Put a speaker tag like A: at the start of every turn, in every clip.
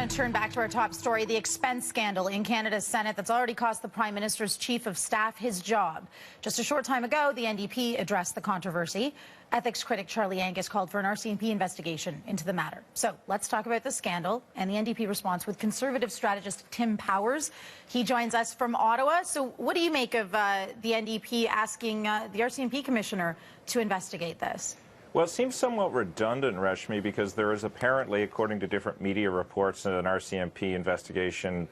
A: want to turn back to our top story, the expense scandal in Canada's Senate that's already cost the Prime Minister's Chief of Staff his job. Just a short time ago, the NDP addressed the controversy. Ethics critic Charlie Angus called for an RCMP investigation into the matter. So let's talk about the scandal and the NDP response with Conservative strategist Tim Powers. He joins us from Ottawa. So what do you make of the NDP asking the RCMP commissioner to investigate this?
B: Well, it seems somewhat redundant, Rashmi, because there is apparently, according to different media reports, an RCMP investigation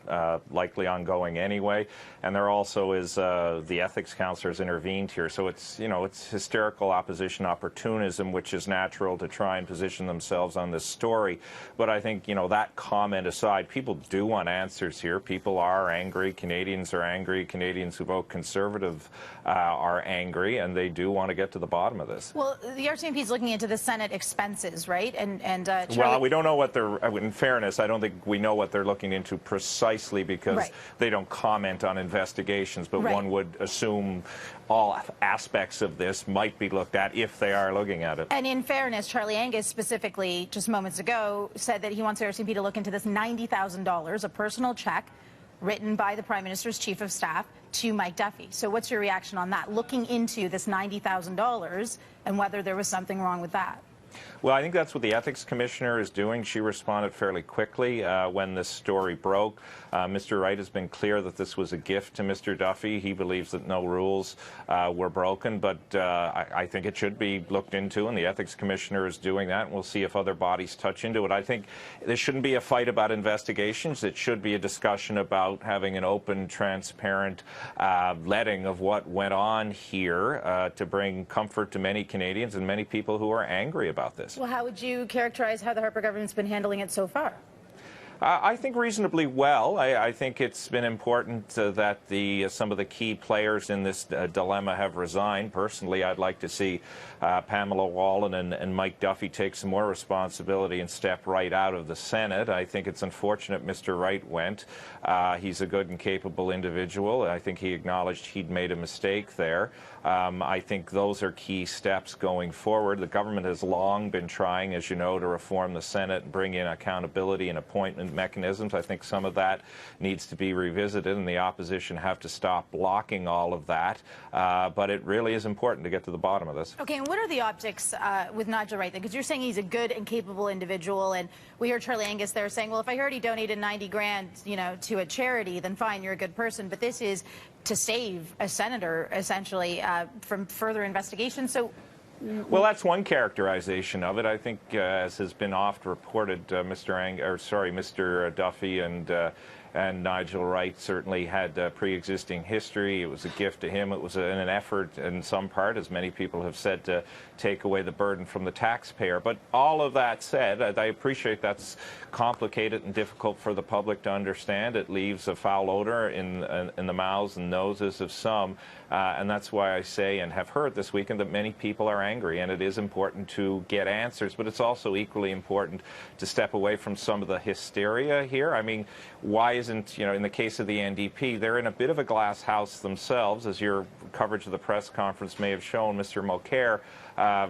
B: likely ongoing anyway, and there also is the ethics counselors intervened here. So it's, it's hysterical opposition opportunism, which is natural to try and position themselves on this story. But I think, that comment aside, people do want answers here. People are angry. Canadians are angry. Canadians who vote Conservative are angry, and they do want to get to the bottom of this.
A: Well, the RCMP is looking into the Senate expenses, right?
B: Well, we don't know what they're, in fairness, I don't think we know what they're looking into precisely because they don't comment on investigations, but one would assume all aspects of this might be looked at if they are looking at it.
A: And in fairness, Charlie Angus specifically just moments ago said that he wants the RCMP to look into this $90,000, a personal check written by the Prime Minister's Chief of Staff to Mike Duffy. So what's your reaction on that, looking into this $90,000 and whether there was something wrong with that?
B: Well, I think that's what the ethics commissioner is doing. She responded fairly quickly when this story broke. Mr. Wright has been clear that this was a gift to Mr. Duffy. He believes that no rules were broken, but I think it should be looked into, and the ethics commissioner is doing that, and we'll see if other bodies touch into it. I think there shouldn't be a fight about investigations. It should be a discussion about having an open, transparent letting of what went on here to bring comfort to many Canadians and many people who are angry about this.
A: Well, how would you characterize how the Harper government's been handling it so far?
B: I think reasonably well. I think it's been important that some of the key players in this dilemma have resigned. Personally, I'd like to see Pamela Wallin and Mike Duffy take some more responsibility and step right out of the Senate. I think it's unfortunate Mr. Wright went. He's a good and capable individual. I think he acknowledged he'd made a mistake there. I think those are key steps going forward. The government has long been trying, as you know, to reform the Senate and bring in accountability and appointment mechanisms. I think some of that needs to be revisited, and the opposition have to stop blocking all of that. But it really is important to get to the bottom of this.
A: Okay, and what are the optics with Nigel Wright? Because you're saying he's a good and capable individual, and we heard Charlie Angus there saying, well, if I heard he donated 90 grand, to a charity, then fine, you're a good person. But this is to save a senator, essentially, from further investigation. So.
B: Well, that's one characterization of it. I think, as has been oft reported, Mr. Duffy and Nigel Wright certainly had pre-existing history. It was a gift to him. It was an effort, in some part, as many people have said, to take away the burden from the taxpayer. But all of that said, I appreciate that's complicated and difficult for the public to understand. It leaves a foul odor in the mouths and noses of some, and that's why I say and have heard this weekend that many people are angry, and it is important to get answers, but it's also equally important to step away from some of the hysteria here. I mean, why isn't, in the case of the NDP, they're in a bit of a glass house themselves, as your coverage of the press conference may have shown. Mr. Mulcair,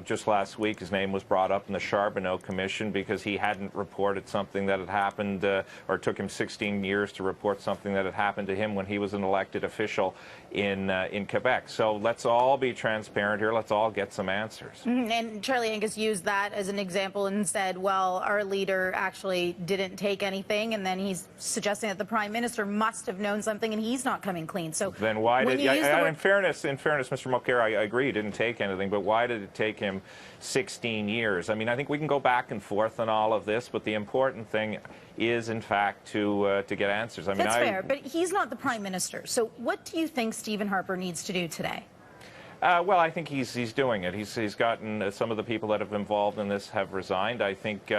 B: just last week, his name was brought up in the Charbonneau Commission because he hadn't reported something that had happened, or took him 16 years to report something that had happened to him when he was an elected official in Quebec. So let's all be transparent here. Let's all get some answers.
A: And Charlie Angus used that as an example and said, well, our leader actually didn't take anything, and then he's suggesting that the Prime Minister must have known something, and he's not coming clean. So
B: then why did in fairness, Mr. Mulcair, I agree he didn't take anything, but why did it take him 16 years? I mean, I think we can go back and forth on all of this, but the important thing is, in fact, to get answers. I mean,
A: that's fair, but he's not the Prime Minister. So what do you think Stephen Harper needs to do today?
B: Well, I think he's doing it. He's gotten some of the people that have been involved in this have resigned. I think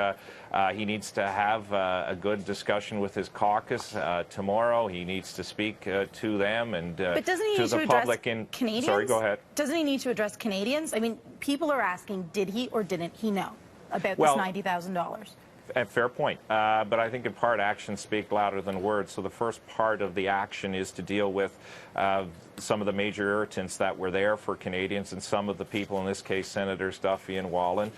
B: he needs to have a good discussion with his caucus tomorrow. He needs to speak to them and
A: but doesn't he
B: to
A: need
B: the
A: to
B: public.
A: Address Canadians?
B: Sorry, go ahead.
A: Doesn't he need to address Canadians? I mean, people are asking, did he or didn't he know about this $90,000?
B: Fair point. But I think in part actions speak louder than words. So the first part of the action is to deal with some of the major irritants that were there for Canadians, and some of the people, in this case Senators Duffy and Wallin,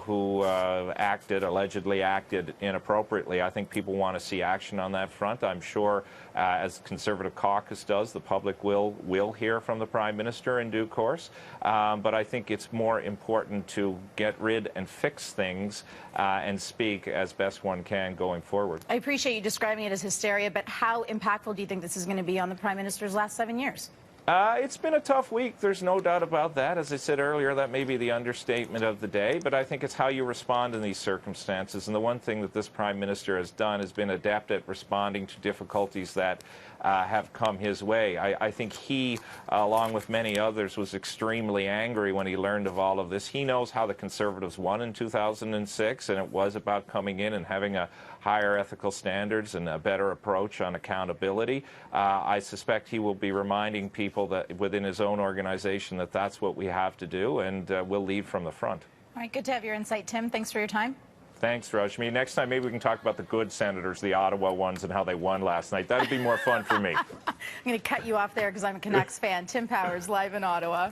B: who allegedly acted inappropriately. I think people want to see action on that front. I'm sure, as the Conservative caucus does, the public will hear from the Prime Minister in due course. But I think it's more important to get rid and fix things and speak as best one can going forward.
A: I appreciate you describing it as hysteria, but how impactful do you think this is going to be on the Prime Minister's last 7 years?
B: It's been a tough week. There's no doubt about that. As I said earlier, that may be the understatement of the day, but I think it's how you respond in these circumstances. And the one thing that this Prime Minister has done has been adept at responding to difficulties that have come his way. I think he, along with many others, was extremely angry when he learned of all of this. He knows how the Conservatives won in 2006, and it was about coming in and having a higher ethical standards and a better approach on accountability. I suspect he will be reminding people that within his own organization that that's what we have to do, and we'll lead from the front.
A: All right, good to have your insight, Tim. Thanks for your time.
B: Thanks, Rajmi. Next time, maybe we can talk about the good senators, the Ottawa ones, and how they won last night. That would be more fun for me.
A: I'm going to cut you off there because I'm a Canucks fan. Tim Powers, live in Ottawa.